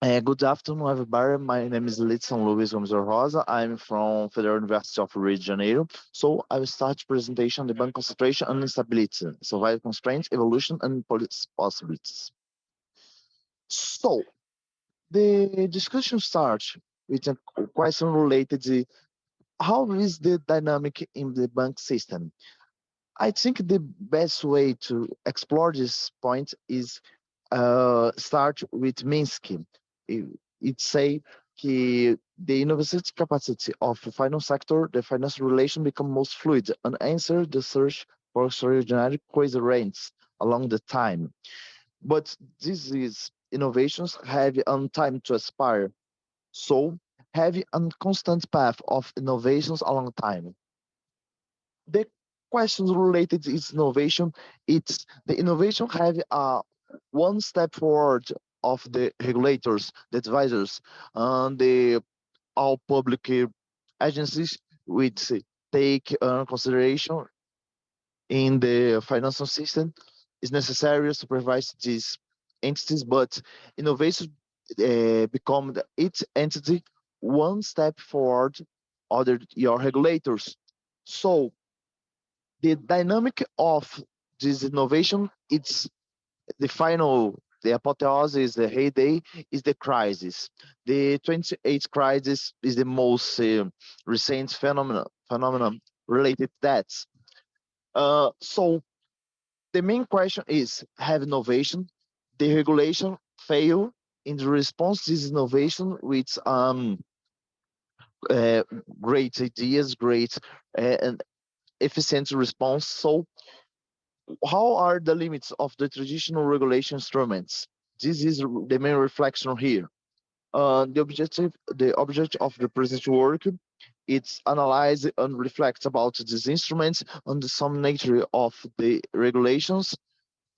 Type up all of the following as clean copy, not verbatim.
Good afternoon, everybody. My name is Ledson Luiz Gomes Rosa. I'm from Federal University of Rio de Janeiro. So I will start presentation on the bank concentration and instability, survival constraints, evolution, and policy possibilities. So the discussion starts with a question related to how is the dynamic in the bank system. I think the best way to explore this point is start with Minsky. It say the university capacity of the finance sector, the financial relation become most fluid and answer the search for extraordinary coherence along the time. But this is innovations have on time to aspire. So have a constant path of innovations along time. The questions related to its innovation, it's the innovation have a one step forward of the regulators, the advisors, and the all public agencies which take consideration in the financial system is necessary to supervise these entities, but innovation become its entity one step forward other your regulators. So the dynamic of this innovation, it's the final, the apotheosis, the heyday is the crisis. The 28th crisis is the most recent phenomenon related to that. So the main question is: have innovation, the regulation fail in the response to this innovation with uh, great ideas, great and efficient response. So how are the limits of the traditional regulation instruments? This is the main reflection here. The objective of the present work, it's analyze and reflect about these instruments and the some nature of the regulations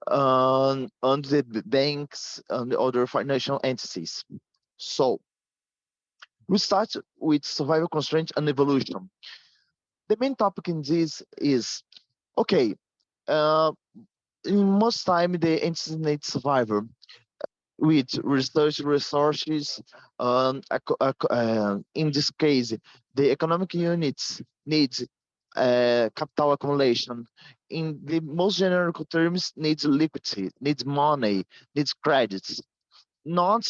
and the banks and the other financial entities. So we start with survival constraint and evolution. The main topic in this is okay. Uh, in most time, the entities need survival with research resources. In this case, the economic units need capital accumulation. In the most general terms, needs liquidity, needs money, needs credits, not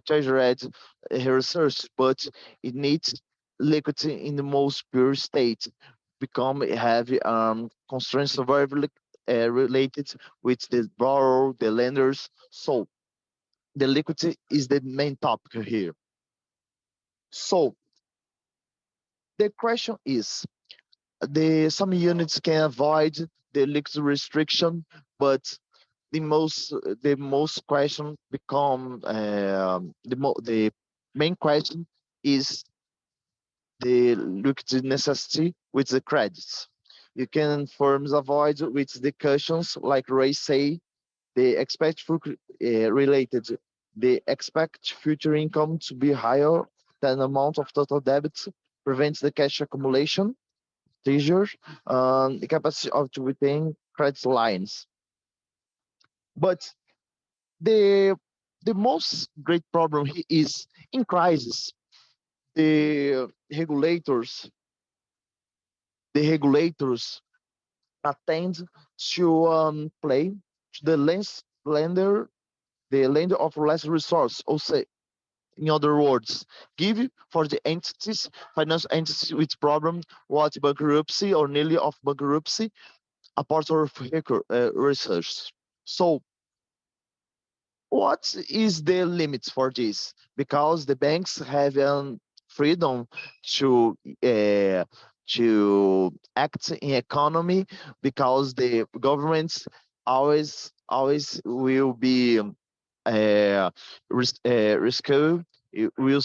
treasured research, but it needs liquidity in the most pure state. Become heavy constraints survival related with the borrower, the lenders. So the liquidity is the main topic here. So the question is, the some units can avoid the liquidity restriction, but the most question become the main question is the liquidity necessity with the credits. You can firms avoid with the cushions like Ray say they expect related. They expect future income to be higher than the amount of total debt, prevents the cash accumulation, seizure, and the capacity of to retain credit lines. But the the most great problem is in crisis. The regulators attend to play to the lender of less resource, or say, in other words, give for the entities, financial entities with problem, what bankruptcy or nearly of bankruptcy, a part of research. So what is the limits for this? Because the banks have freedom to uh, to act in economy, because the governments always will be risky. It will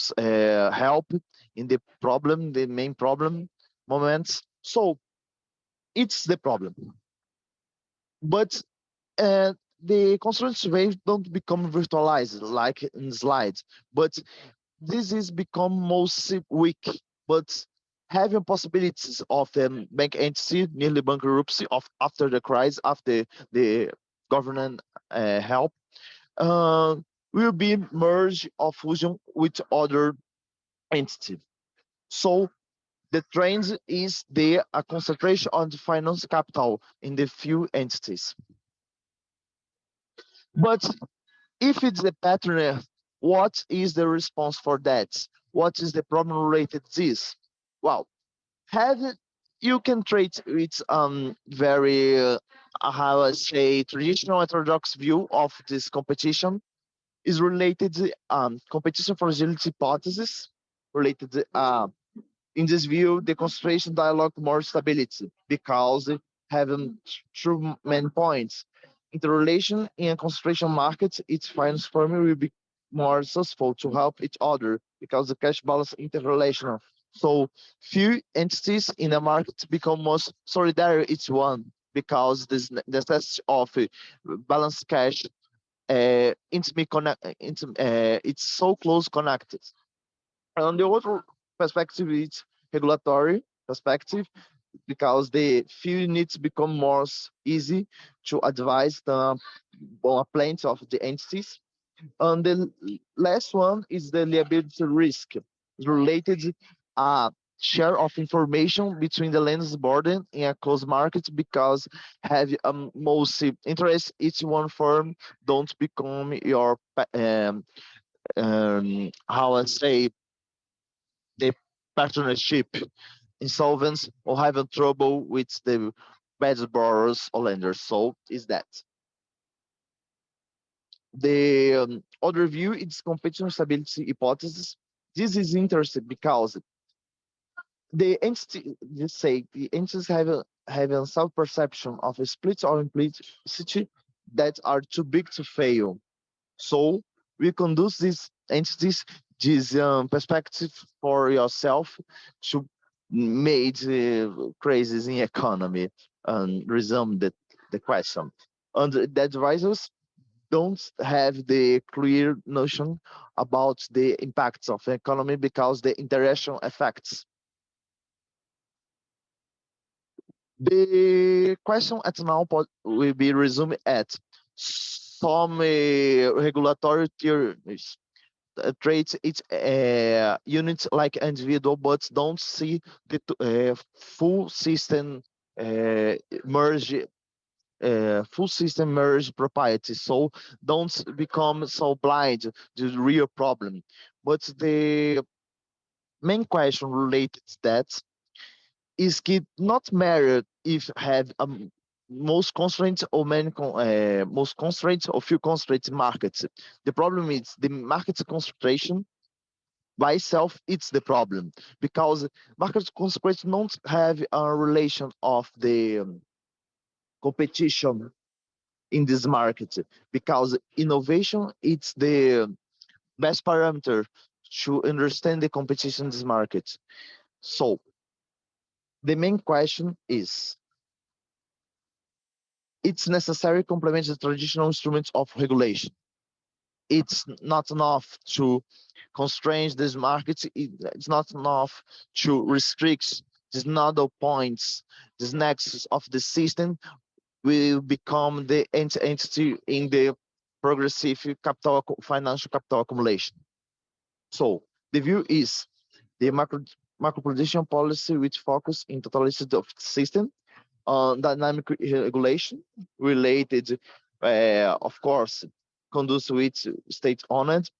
help in the main problem moments. So it's the problem, but the constraints wave don't become virtualized like in slides, but this is become mostly weak, but having possibilities of the bank entity nearly bankruptcy of after the crisis, after the government help, uh, will be merged or fusion with other entity. So the trend is the a concentration on the finance capital in the few entities. But if it's the pattern, what is the response for that? What is the problem related to this? Well, have you can treat with very how I say traditional orthodox view of this competition is related to competition for agility hypothesis related to in this view, the concentration dialogue more stability because having two main points. Interrelation in concentration markets, its finance firm will be more successful to help each other because the cash balance interrelational. So few entities in the market become most solidary each one because this necessity of balanced cash it's so close connected. And on the other perspective, it's regulatory perspective because the fee needs to become more easy to advise the plenty of the entities. And the last one is the liability risk related share of information between the lenders burden in a closed market because have most interest each one firm don't become your how I say the partnership insolvents or having trouble with the bad borrowers or lenders. So is that the other view is competition stability hypothesis. This is interesting because the entity, just say the entities have a self perception of a split or implicity that are too big to fail. So we conduce these entities, this perspective for yourself to make crisis in economy and resume the question. And the advisors don't have the clear notion about the impacts of the economy because the interaction effects. The question at now will be resumed at some regulatory theories treats its units like individual, but don't see the full system merge. Full system merge propriety, so don't become so blind to the real problem. But the main question related to that is it not matter if have most constraints or most constraints or few constraints markets. The problem is the market concentration by itself. It's the problem because market constraints don't have a relation of the competition in this market because innovation it's the best parameter to understand the competition in this market. So the main question is it's necessary to complement the traditional instruments of regulation. It's not enough to constrain this market. It's not enough to restrict these nodal points. This nexus of the system will become the entity in the progressive financial capital accumulation. So the view is the macroprudential policy which focus in totality of the system on dynamic regulation related, of course, conducive with state-owned.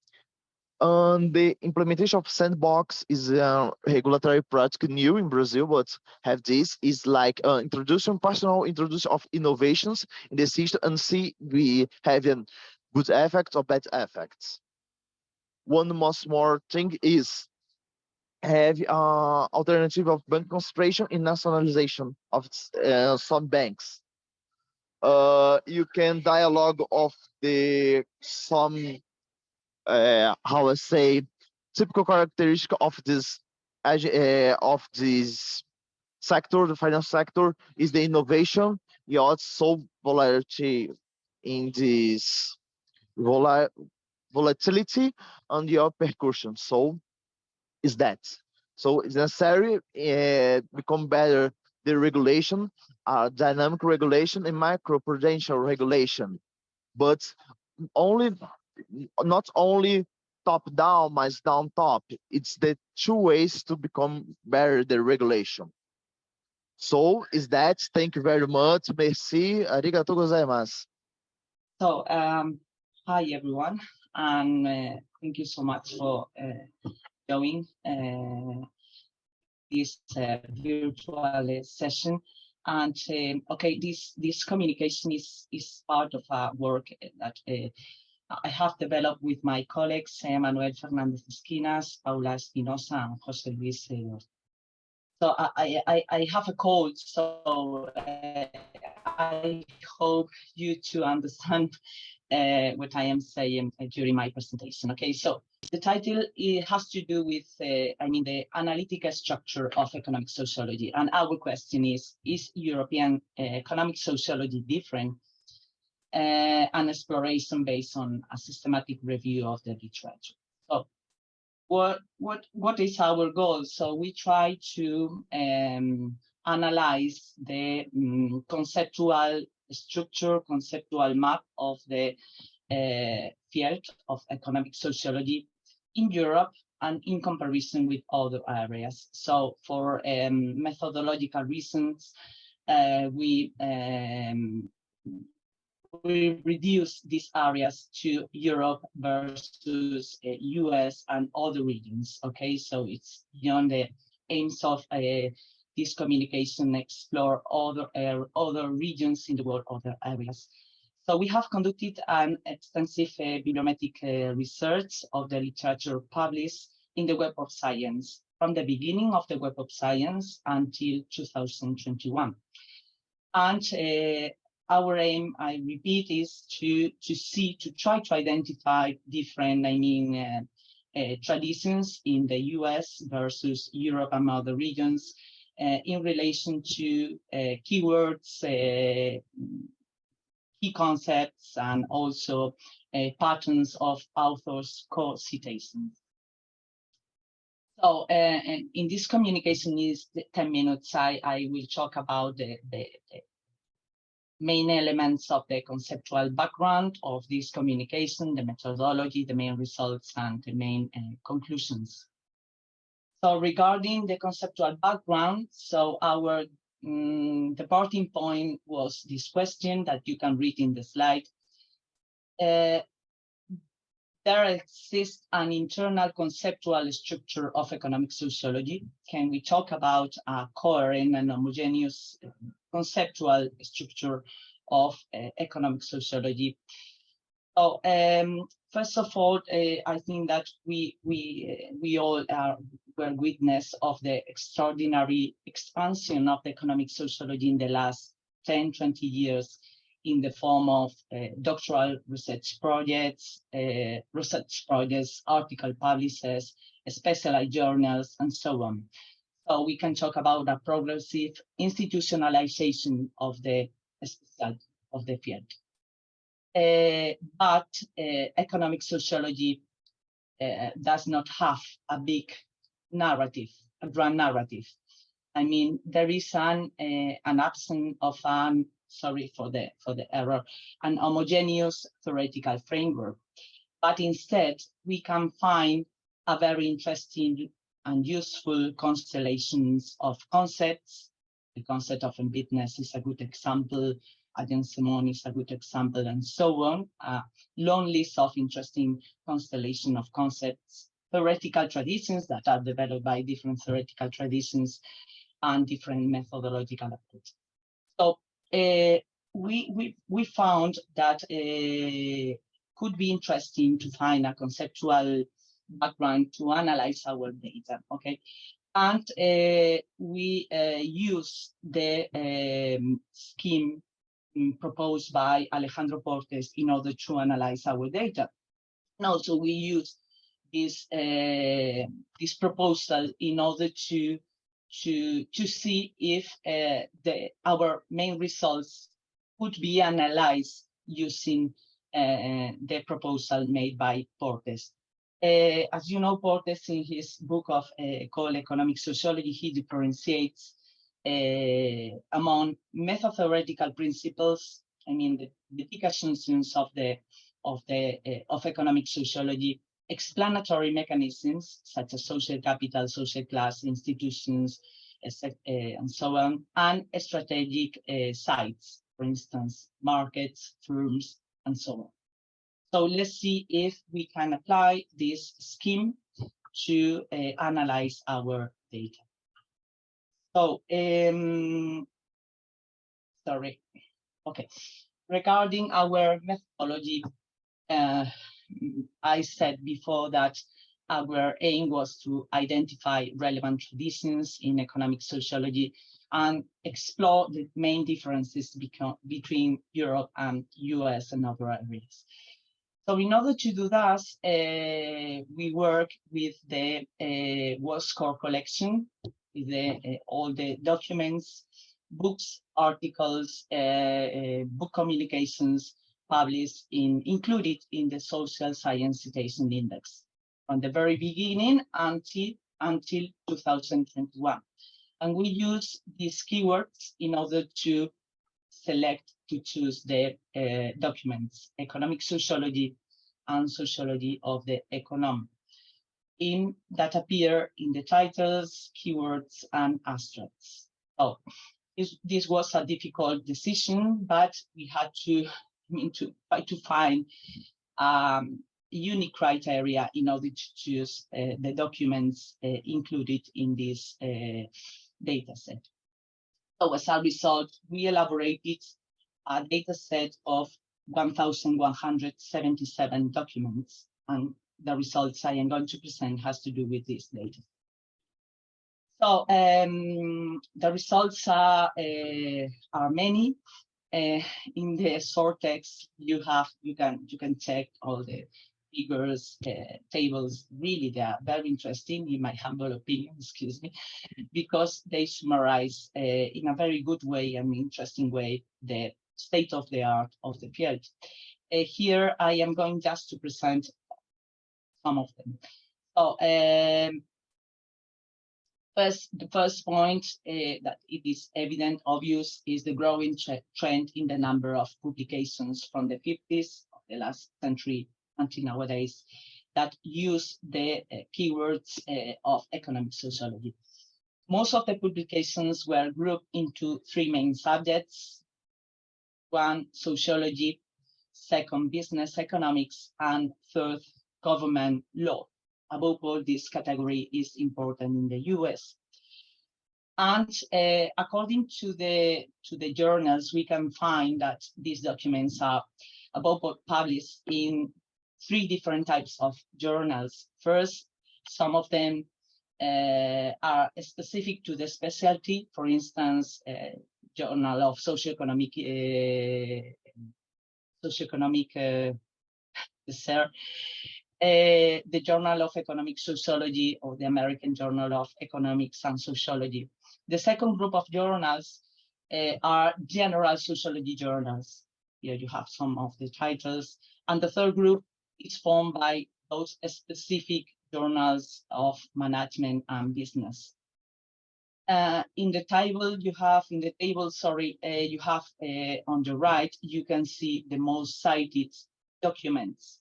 And the implementation of sandbox is a regulatory practice new in Brazil, but have this is like introduction, personal introduction of innovations in the system and see we have good effects or bad effects. One most more thing is have alternative of bank concentration in nationalization of some banks. You can dialogue of the some how I say typical characteristic of this sector, the finance sector, is the innovation. You also volatility in this volatility and your percussion. So is that. So it's necessary become better the regulation, dynamic regulation and microprudential regulation. But only not only top down, but down top. It's the two ways to become better the regulation. So is that. Thank you very much. Merci. Arigatou gozaimasu. So, hi everyone, and thank you so much for joining this virtual session. And okay, this communication is part of a work that I have developed with my colleagues Manuel Fernandez Esquinas, Paula Espinosa, and Jose Luis. So I have a cold, so I hope you to understand what I am saying during my presentation. Okay, so the title, it has to do with, the analytical structure of economic sociology. And our question is European economic sociology different? An exploration based on a systematic review of the literature. So what is our goal? So we try to analyze the conceptual structure, conceptual map of the field of economic sociology in Europe and in comparison with other areas. So for methodological reasons, we reduce these areas to Europe versus US and other regions. Okay, so it's beyond the aims of this communication, explore other regions in the world, other areas. So we have conducted an extensive bibliometric research of the literature published in the Web of Science from the beginning of the Web of Science until 2021. And our aim, I repeat, is to try to identify different, traditions in the US versus Europe and other regions in relation to keywords, key concepts, and also patterns of authors' co-citations. So in this communication is 10 minutes, I will talk about the main elements of the conceptual background of this communication, the methodology, the main results, and the main conclusions. So regarding the conceptual background, so our departing point was this question that you can read in the slide. There exists an internal conceptual structure of economic sociology. Can we talk about a coherent and homogeneous conceptual structure of economic sociology? So first of all, I think that we all were witness of the extraordinary expansion of the economic sociology in the last 10, 20 years in the form of doctoral research projects, article publishes, specialized journals, and so on. So we can talk about a progressive institutionalization of the field. But economic sociology does not have a big narrative, a grand narrative. I mean, there is an absence of an, sorry for the error, an homogeneous theoretical framework. But instead, we can find a very interesting and useful constellations of concepts. The concept of embedness is a good example. Agensemon is a good example, and so on. A long list of interesting constellation of concepts, theoretical traditions that are developed by different theoretical traditions and different methodological approaches. So we found that could be interesting to find a conceptual background to analyze our data, okay? And we use the scheme proposed by Alejandro Portes in order to analyze our data. And also we use this proposal in order to see if our main results could be analyzed using the proposal made by Portes. As you know, Portes, in his book of called Economic Sociology, he differentiates among method-theoretical principles, I mean, the big assumptions of the of economic sociology, explanatory mechanisms such as social capital, social class, institutions, and so on, and strategic sites, for instance, markets, firms, and so on. So let's see if we can apply this scheme to analyze our data. So, sorry, okay. Regarding our methodology, I said before that our aim was to identify relevant traditions in economic sociology and explore the main differences between Europe and US and other areas. So in order to do that, we work with the WordScore collection, with all the documents, books, articles, book communications published included in the Social Science Citation Index from the very beginning until 2021. And we use these keywords in order to choose the documents, economic sociology and sociology of the economy, that appear in the titles, keywords, and abstracts. So this was a difficult decision, but we had to try to find unique criteria in order to choose the documents included in this data set. So as a result, we elaborated a data set of 1,177 documents, and the results I am going to present has to do with this data. So the results are many. In the short text, you can check all the figures, tables. Really, they are very interesting, in my humble opinion, excuse me, because they summarize in a very good way and interesting way the state of the art of the field. Here, I am going just to present some of them. So, the first point that it is evident, obvious, is the growing trend in the number of publications from the 50s of the last century until nowadays that use the keywords of economic sociology. Most of the publications were grouped into three main subjects: one, sociology; second, business economics; and third, government law. Above all, this category is important in the US. And according to the journals, we can find that these documents are above all published in three different types of journals. First, some of them are specific to the specialty. For instance, Journal of Socio-Economic the Journal of Economic Sociology, or the American Journal of Economics and Sociology. The second group of journals are general sociology journals. Here you have some of the titles. And the third group is formed by those specific journals of management and business. In the table, you have on the right, you can see the most cited documents.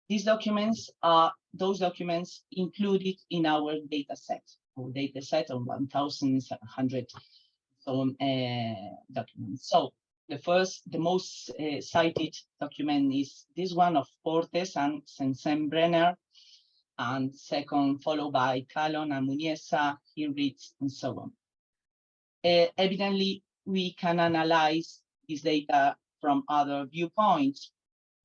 These documents are those documents included in our data set, of 1,700 documents. So the most cited document is this one of Portes and Sensenbrenner, and second followed by Calon and Muniesa, Hinrichs, and so on. Evidently, we can analyze this data from other viewpoints,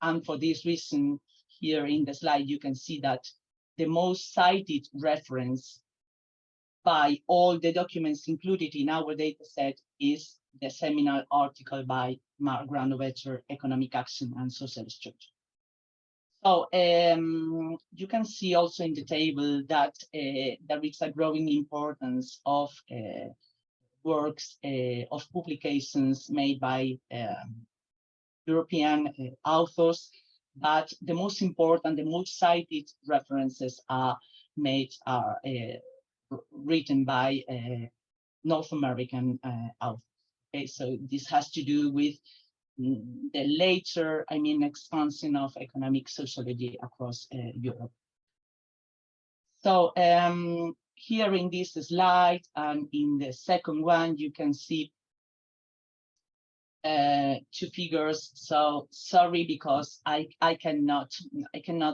and for this reason, here in the slide, you can see that the most cited reference by all the documents included in our dataset is the seminal article by Mark Granovetter, Economic Action and Social Structure. So you can see also in the table that there is a growing importance of works, of publications made by European authors, but the most important, the most cited references are written by North American authors. Okay, so this has to do with the later, expansion of economic sociology across Europe. So here in this slide and in the second one, you can see two figures. So sorry, because I cannot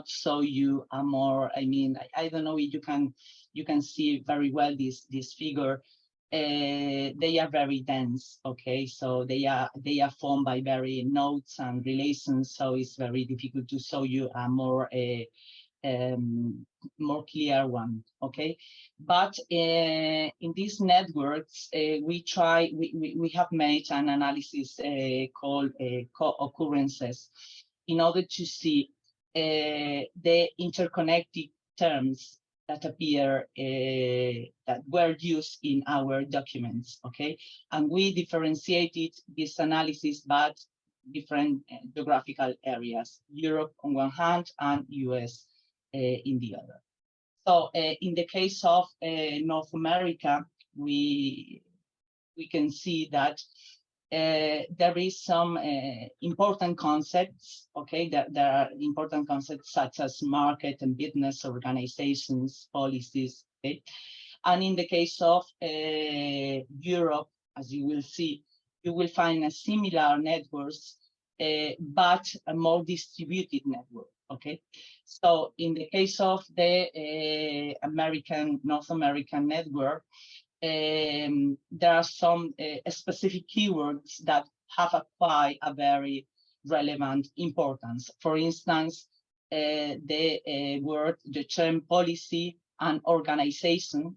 show you a more, I don't know if you can see very well this figure. They are very dense, okay? So they are formed by very nodes and relations, so it's very difficult to show you a more clear one, okay? But in these networks, we have made an analysis called co-occurrences in order to see the interconnected terms that appear, that were used in our documents, okay? And we differentiated this analysis by different geographical areas, Europe on one hand and US in the other. So in the case of North America, we can see that there is some important concepts, okay? There are important concepts such as market and business organizations, policies, okay? And in the case of Europe, as you will see, you will find a similar networks, but a more distributed network, okay? So in the case of the North American network, there are some specific keywords that have acquired a very relevant importance. For instance, the term policy and organization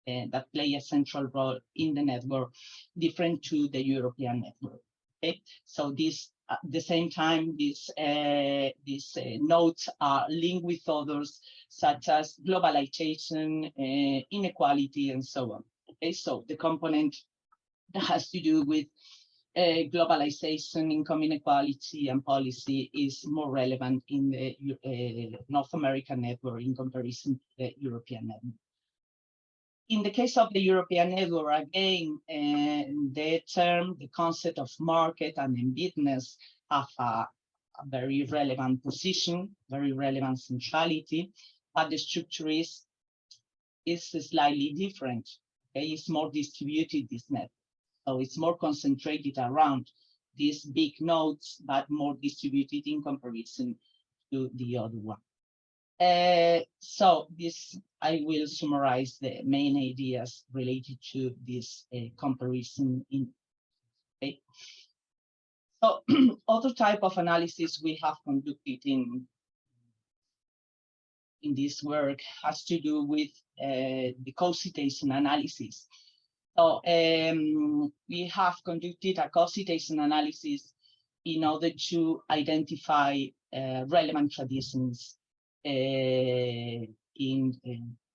that play a central role in the network, different to the European network. Okay, so this at the same time, these nodes are linked with others such as globalization, inequality, and so on. Okay, so the component that has to do with globalization, income inequality, and policy is more relevant in the North American network in comparison to the European network. In the case of the European network, again, the concept of market and business have a very relevant position, very relevant centrality, but the structure is slightly different. Okay, it's more distributed, this network. So it's more concentrated around these big nodes, but more distributed in comparison to the other one. So this, I will summarize the main ideas related to this comparison. Okay. So other type of analysis we have conducted in this work has to do with the co-citation analysis. So we have conducted a co-citation analysis in order to identify relevant traditions in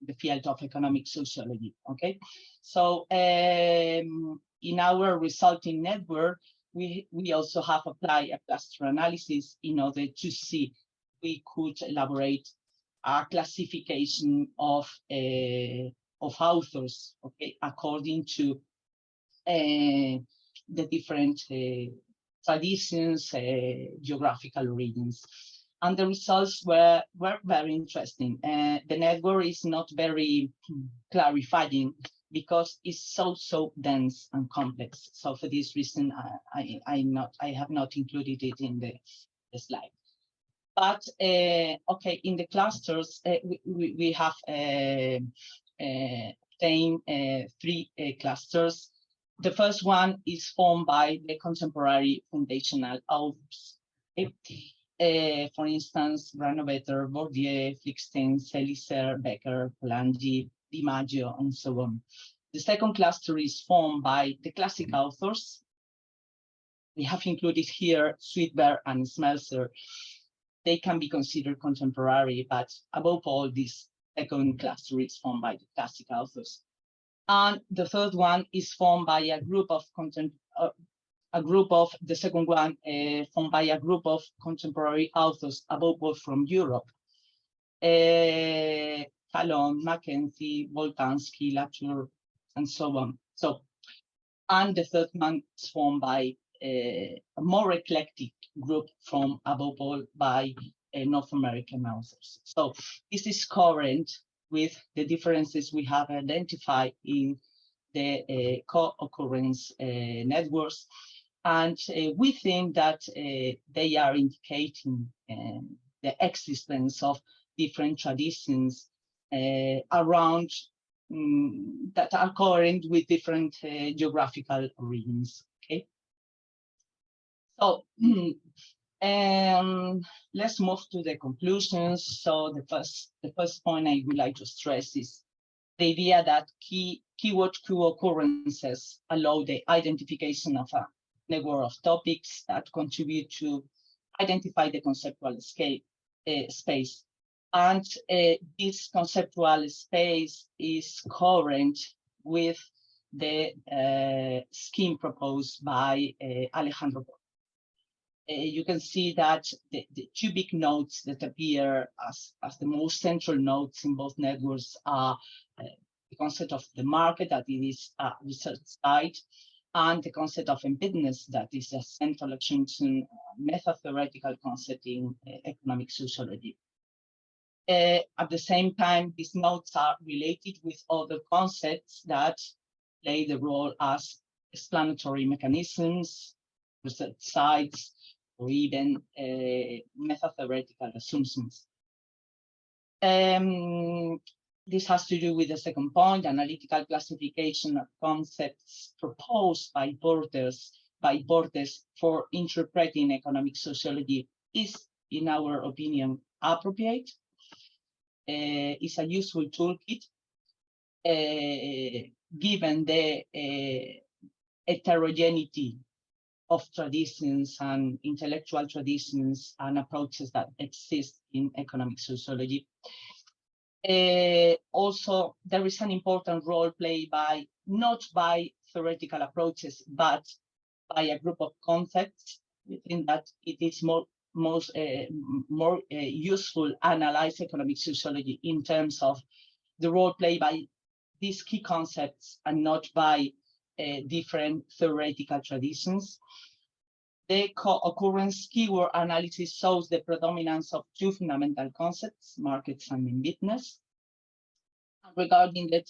the field of economic sociology, okay? So in our resulting network, we also have applied a cluster analysis in order to see we could elaborate a classification of authors, okay, according to the different traditions, geographical regions. And the results were very interesting. The network is not very clarifying because it's so dense and complex. So for this reason, I have not included it in the slide. But okay, in the clusters, we have obtained 3 clusters. The first one is formed by the contemporary foundational authors. For instance, Granovetter, Bourdieu, Flickstein, Selisser, Becker, Polanyi, DiMaggio, and so on. The second cluster is formed by the classic authors. We have included here Sweetberg and Smelser. They can be considered contemporary, but above all, this second cluster is formed by the classic authors. And the third one is formed by a group of the second one formed by a group of contemporary authors, above all from Europe. Fallon, Mackenzie, Boltanski, Latour, and so on. So, and the third one is formed by a more eclectic group from above all by North American authors. So this is current with the differences we have identified in the co-occurrence networks. And we think that they are indicating the existence of different traditions around that are current with different geographical regions. Okay, so let's move to the conclusions. So the first point I would like to stress is the idea that keyword co-occurrences allow the identification of a network of topics that contribute to identify the conceptual space. And this conceptual space is current with the scheme proposed by Alejandro. You can see that the two big nodes that appear as the most central nodes in both networks are the concept of the market, that it is a research site, and the concept of embeddedness, that is a central attention meta-theoretical concept in economic sociology. At the same time, these nodes are related with other concepts that play the role as explanatory mechanisms, research sites, or even meta-theoretical assumptions. This has to do with the second point, analytical classification of concepts proposed by Borges for interpreting economic sociology is, in our opinion, appropriate. Is a useful toolkit given the heterogeneity of traditions and intellectual traditions and approaches that exist in economic sociology. Also, there is an important role played by, not by theoretical approaches, but by a group of concepts. We think that it is more useful analyze economic sociology in terms of the role played by these key concepts and not by different theoretical traditions. The co-occurrence keyword analysis shows the predominance of two fundamental concepts, markets and embeddedness. Regarding the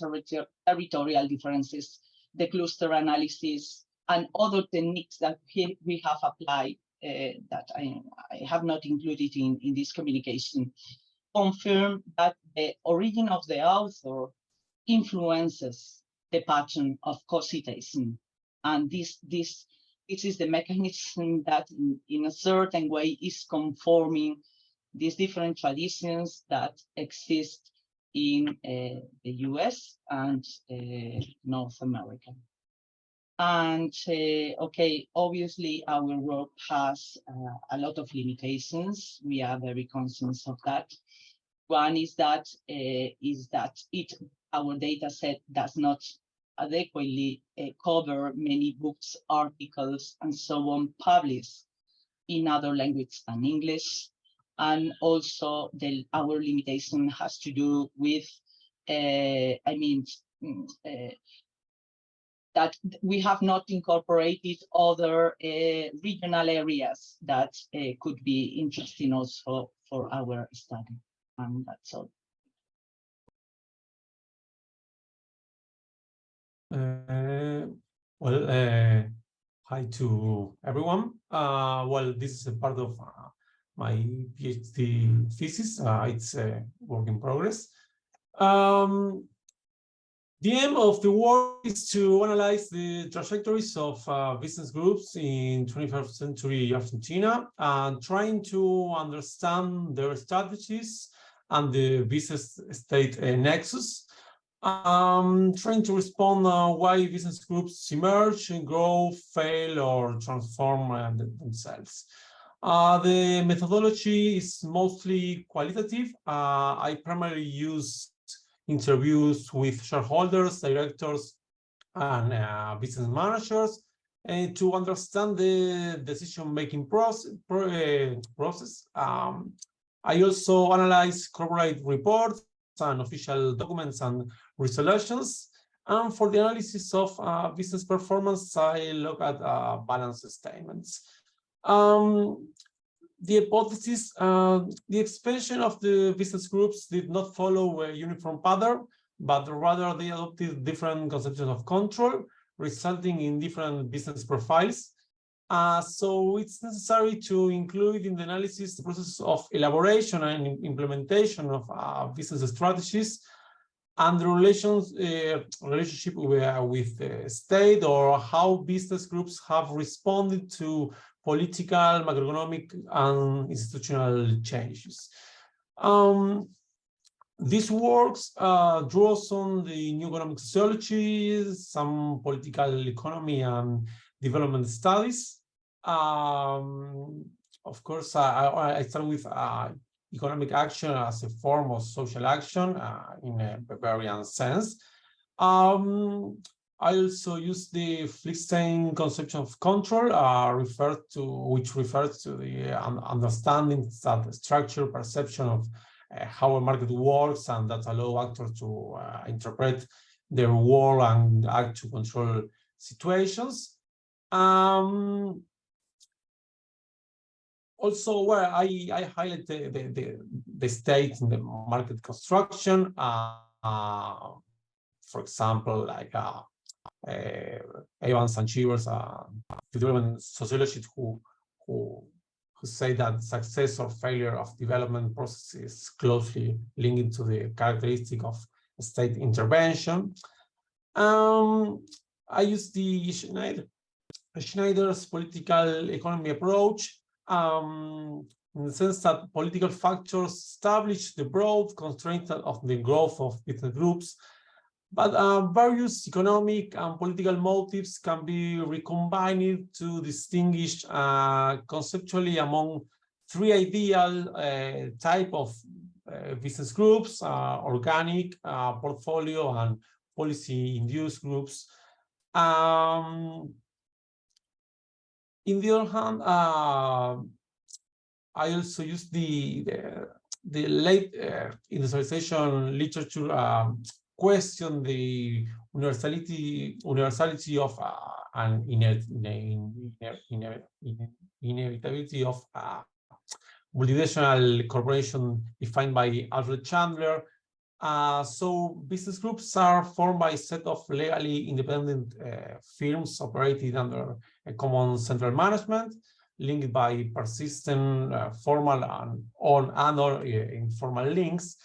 territorial differences, the cluster analysis and other techniques that we have applied that I have not included in this communication confirm that the origin of the author influences the pattern of co-citation. And this is the mechanism that in a certain way is conforming these different traditions that exist in the US and North America. And okay, obviously our work has a lot of limitations. We are very conscious of that. One is that our data set does not adequately cover many books, articles, and so on published in other languages than English. And also our limitation has to do with, that we have not incorporated other regional areas that could be interesting also for our study. And that's all. Hi to everyone. Well, this is a part of my PhD thesis. It's a work in progress. The aim of the work is to analyze the trajectories of business groups in 21st century Argentina and trying to understand their strategies and the business state nexus. Trying to respond why business groups emerge, grow, fail, or transform themselves. The methodology is mostly qualitative. I primarily use interviews with shareholders, directors, and business managers to understand the decision-making process. I also analyze corporate reports and official documents and resolutions And for the analysis of business performance, I look at balance statements. The hypothesis, the expansion of the business groups did not follow a uniform pattern, but rather they adopted different conceptions of control, resulting in different business profiles. So it's necessary to include in the analysis the process of elaboration and implementation of business strategies and the relationship with the state, or how business groups have responded to political, macroeconomic, and institutional changes. This works draws on the new economic sociology, some political economy and development studies. Of course, I start with economic action as a form of social action in a Bavarian sense. I also use the Flickstein conception of control, which refers to the understanding that structure, perception of how a market works, and that allow actors to interpret their role and act to control situations. Also, where I highlight the state in the market construction, for example, like Evans and Chivers, development sociologists who say that success or failure of development process is closely linked to the characteristic of state intervention. I use the Schneider's political economy approach, in the sense that political factors establish the broad constraints of the growth of business groups, but various economic and political motives can be recombined to distinguish conceptually among three ideal type of business groups: organic, portfolio, and policy-induced groups. In the other hand, I also use the late industrialization literature question the universality of and inevitability of multinational corporation defined by Alfred Chandler. So business groups are formed by a set of legally independent firms operating under a common central management, linked by persistent formal and or informal links.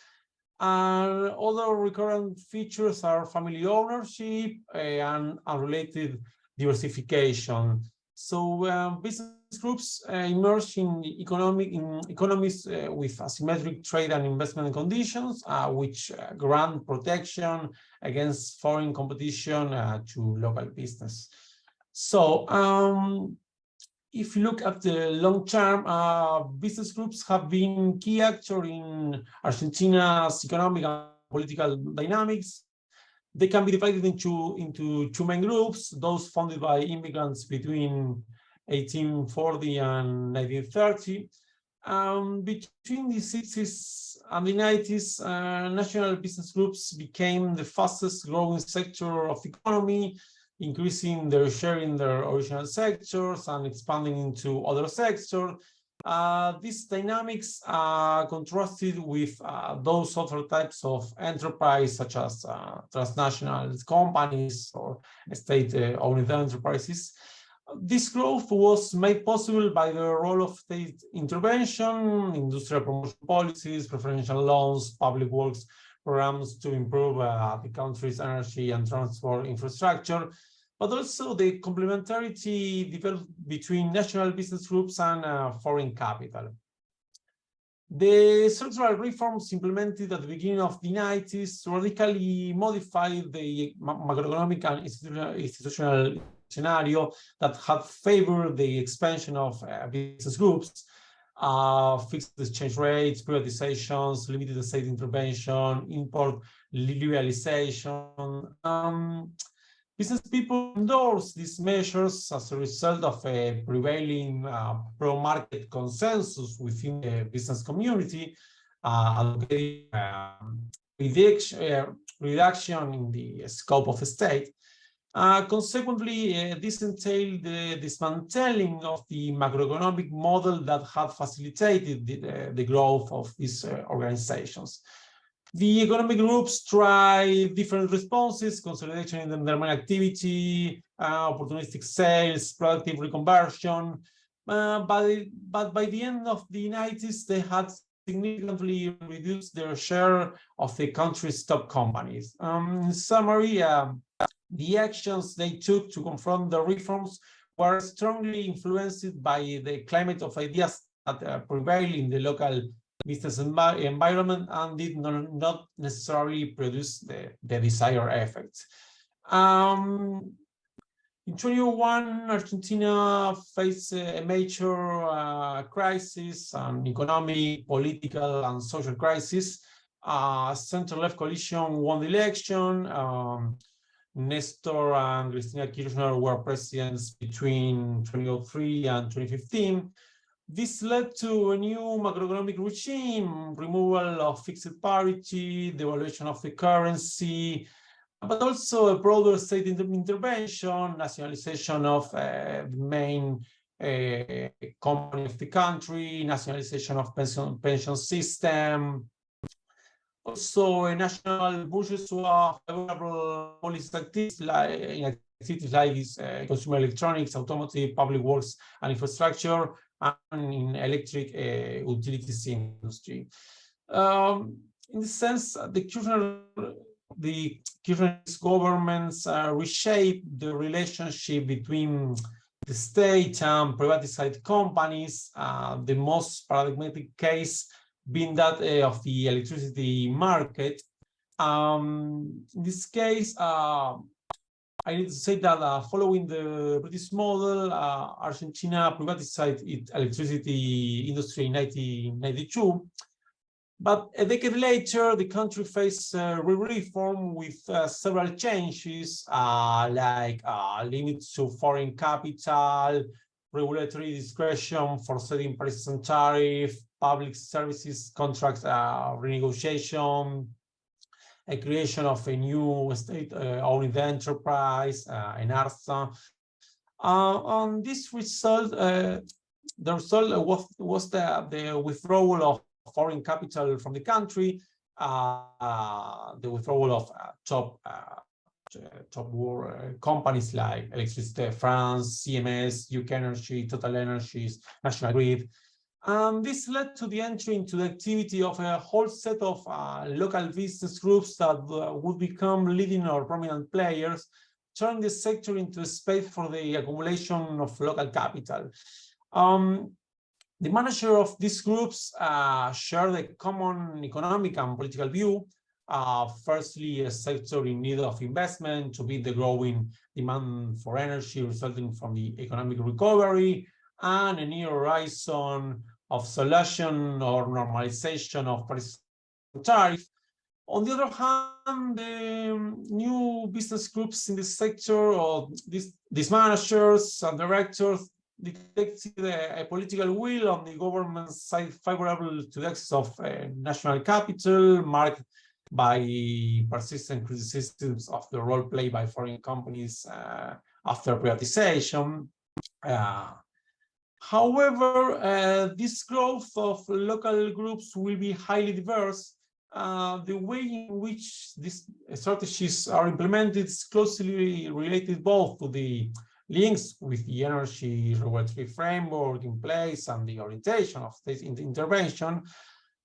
And other recurrent features are family ownership and unrelated diversification. So business groups emerge in economies with asymmetric trade and investment conditions, which grant protection against foreign competition to local business. So if you look at the long term, business groups have been key actors in Argentina's economic and political dynamics. They can be divided into two main groups: those founded by immigrants between 1840 and 1930. Between the 60s and the 90s, national business groups became the fastest growing sector of the economy, increasing their share in their original sectors and expanding into other sectors. These dynamics contrasted with those other types of enterprise, such as transnational companies or state-owned enterprises. This growth was made possible by the role of state intervention, industrial promotion policies, preferential loans, public works programs to improve the country's energy and transport infrastructure, but also the complementarity developed between national business groups and foreign capital. The structural reforms implemented at the beginning of the 90s radically modified the macroeconomic and institutional scenario that had favored the expansion of business groups. Fixed exchange rates, privatizations, limited state intervention, import liberalization. Business people endorsed these measures as a result of a prevailing pro-market consensus within the business community, reduction in the scope of the state. Consequently, this entailed the dismantling of the macroeconomic model that had facilitated the growth of these organizations. The economic groups try different responses: consolidation in their main activity, opportunistic sales, productive reconversion. But by the end of the 90s, they had significantly reduced their share of the country's top companies. In summary, the actions they took to confront the reforms were strongly influenced by the climate of ideas that prevail in the local business environment and did not necessarily produce the desired effects. In 2021, Argentina faced a major crisis, an economic, political, and social crisis. Center-left coalition won the election. Nestor and Cristina Kirchner were presidents between 2003 and 2015. This led to a new macroeconomic regime, removal of fixed parity, devaluation of the currency, but also a broader state intervention, nationalization of the main company of the country, nationalization of pension system, also a national bourgeois favorable policy activities like consumer electronics, automotive, public works and infrastructure, and in electric utilities industry. In this sense, the Kirchner's governments reshape the relationship between the state and privatized companies. The most paradigmatic case being that of the electricity market. In this case, I need to say that following the British model, Argentina privatized its electricity industry in 1992. But a decade later, the country faced reform with several changes, like limits to foreign capital, regulatory discretion for setting prices and tariff, public services contract renegotiation, a creation of a new state-owned enterprise, ENARSA. On this result, the result was the withdrawal of foreign capital from the country, the withdrawal of top companies like Electricité France, CMS, UK Energy, Total Energies, National Grid. And this led to the entry into the activity of a whole set of local business groups that would become leading or prominent players, turning the sector into a space for the accumulation of local capital. The manager of these groups shared a common economic and political view. Firstly, a sector in need of investment to meet the growing demand for energy resulting from the economic recovery, and a new horizon of solution or normalization of price tariff. On the other hand, the new business groups in this sector, or these managers and directors, detected a political will on the government's side favorable to the access of national capital, marked by persistent criticisms of the role played by foreign companies after privatization. However, this growth of local groups will be highly diverse. The way in which these strategies are implemented is closely related both to the links with the energy regulatory framework in place and the orientation of state intervention,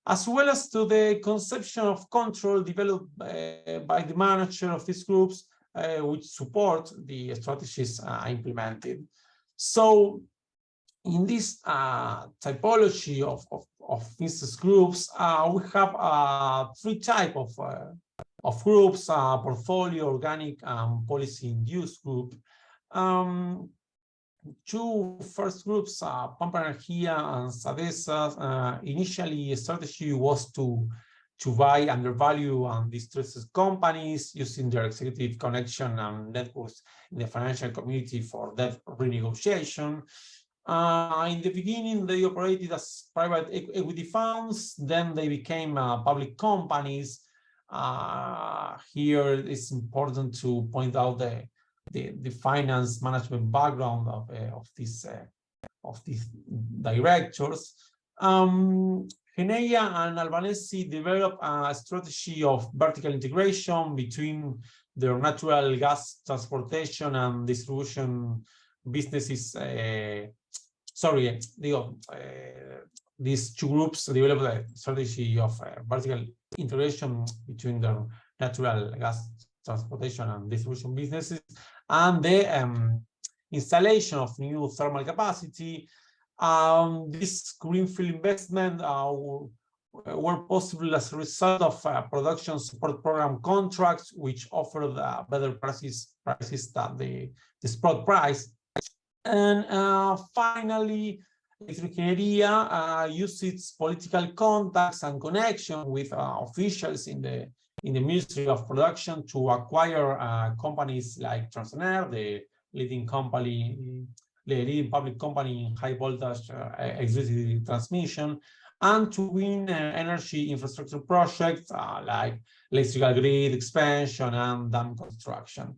as well as to the conception of control developed by the manager of these groups, which support the strategies implemented. So, in this typology of business groups, we have three types of groups: portfolio, organic, and policy-induced group. Two first groups, Pampa Energía and Sadesa, initially a strategy was to buy undervalue and distressed companies using their executive connection and networks in the financial community for debt renegotiation. In the beginning, they operated as private equity funds, then they became public companies. Here it's important to point out the finance management background of these directors. Geneia and Albanese developed a strategy of vertical integration between their natural gas transportation and distribution businesses. These two groups developed a strategy of vertical integration between their natural gas transportation and distribution businesses, and the installation of new thermal capacity. This greenfield investment were possible as a result of production support program contracts, which offered better prices than the spot price. And finally, Electric used its political contacts and connection with officials in the Ministry of Production to acquire companies like Tristan, the leading public company in high voltage electricity transmission, and to win energy infrastructure projects like electrical grid expansion and dam construction.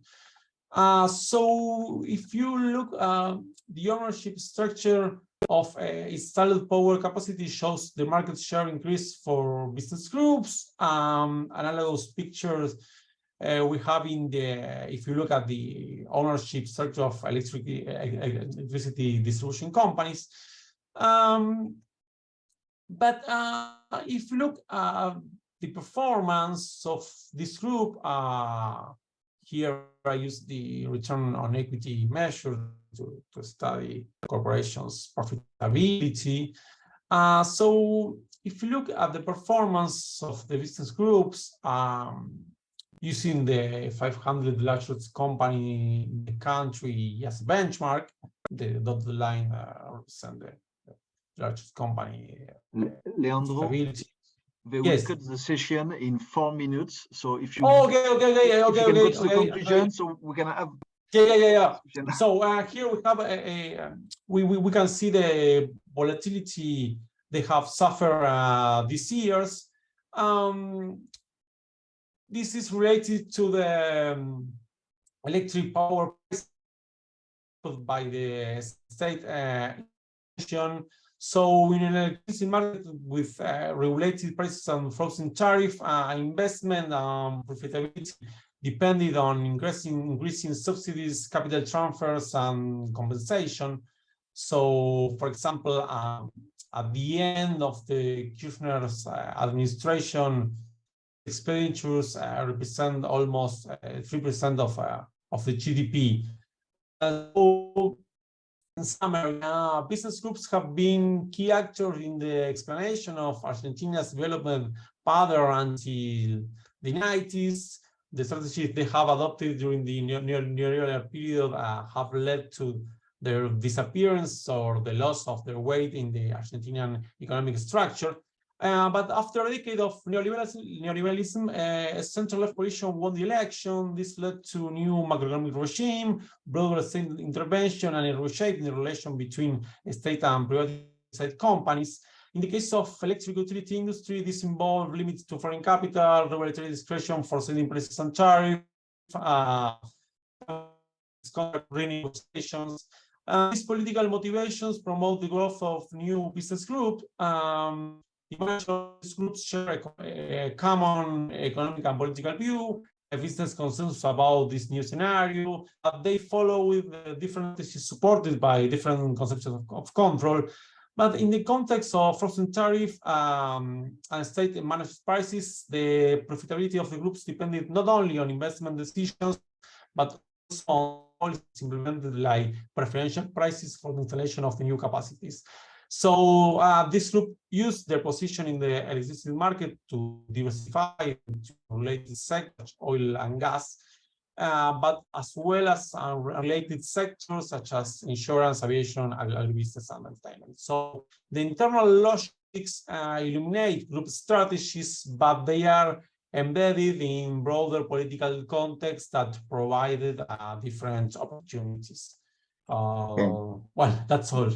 So if you look, the ownership structure of installed power capacity shows the market share increase for business groups. Analogous pictures we have in the, if you look at the ownership structure of electricity distribution companies. But if you look at the performance of this group, here I use the return on equity measure to study corporations' profitability. So if you look at the performance of the business groups, using the 500 largest company in the country as a benchmark, the dotted line represents the largest company. Leandro, they will cut the session in 4 minutes. So if you okay, go to the conclusion, so we're gonna have. Yeah. So here we have we can see the volatility they have suffered these years. This is related to the electric power by the state. So in an electricity market with regulated prices and frozen tariff, investment profitability depended on increasing subsidies, capital transfers, and compensation. So, for example, at the end of the Kirchner's administration, expenditures represent almost 3% of the GDP. So, in summary, business groups have been key actors in the explanation of Argentina's development pattern until the 90s. The strategies they have adopted during the neoliberal period have led to their disappearance or the loss of their weight in the Argentinian economic structure. But after a decade of neoliberalism, a central-left coalition won the election. This led to a new macroeconomic regime, broader state intervention, and a reshaping the relation between state and privatized companies. In the case of electric utility industry, this involved limits to foreign capital, regulatory discretion for setting prices and tariff, renegotiations. These political motivations promote the growth of new business groups. These groups share a common economic and political view, a business consensus about this new scenario, but they follow with different issues supported by different conceptions of control. But in the context of frozen tariff and state managed prices, the profitability of the groups depended not only on investment decisions, but also on policies implemented like preferential prices for the installation of the new capacities. So this group used their position in the electricity market to diversify into related sectors, oil and gas, but as well as related sectors such as insurance, aviation, agribusiness, and entertainment. So the internal logics illuminate group strategies, but they are embedded in broader political contexts that provided different opportunities. Well, that's all.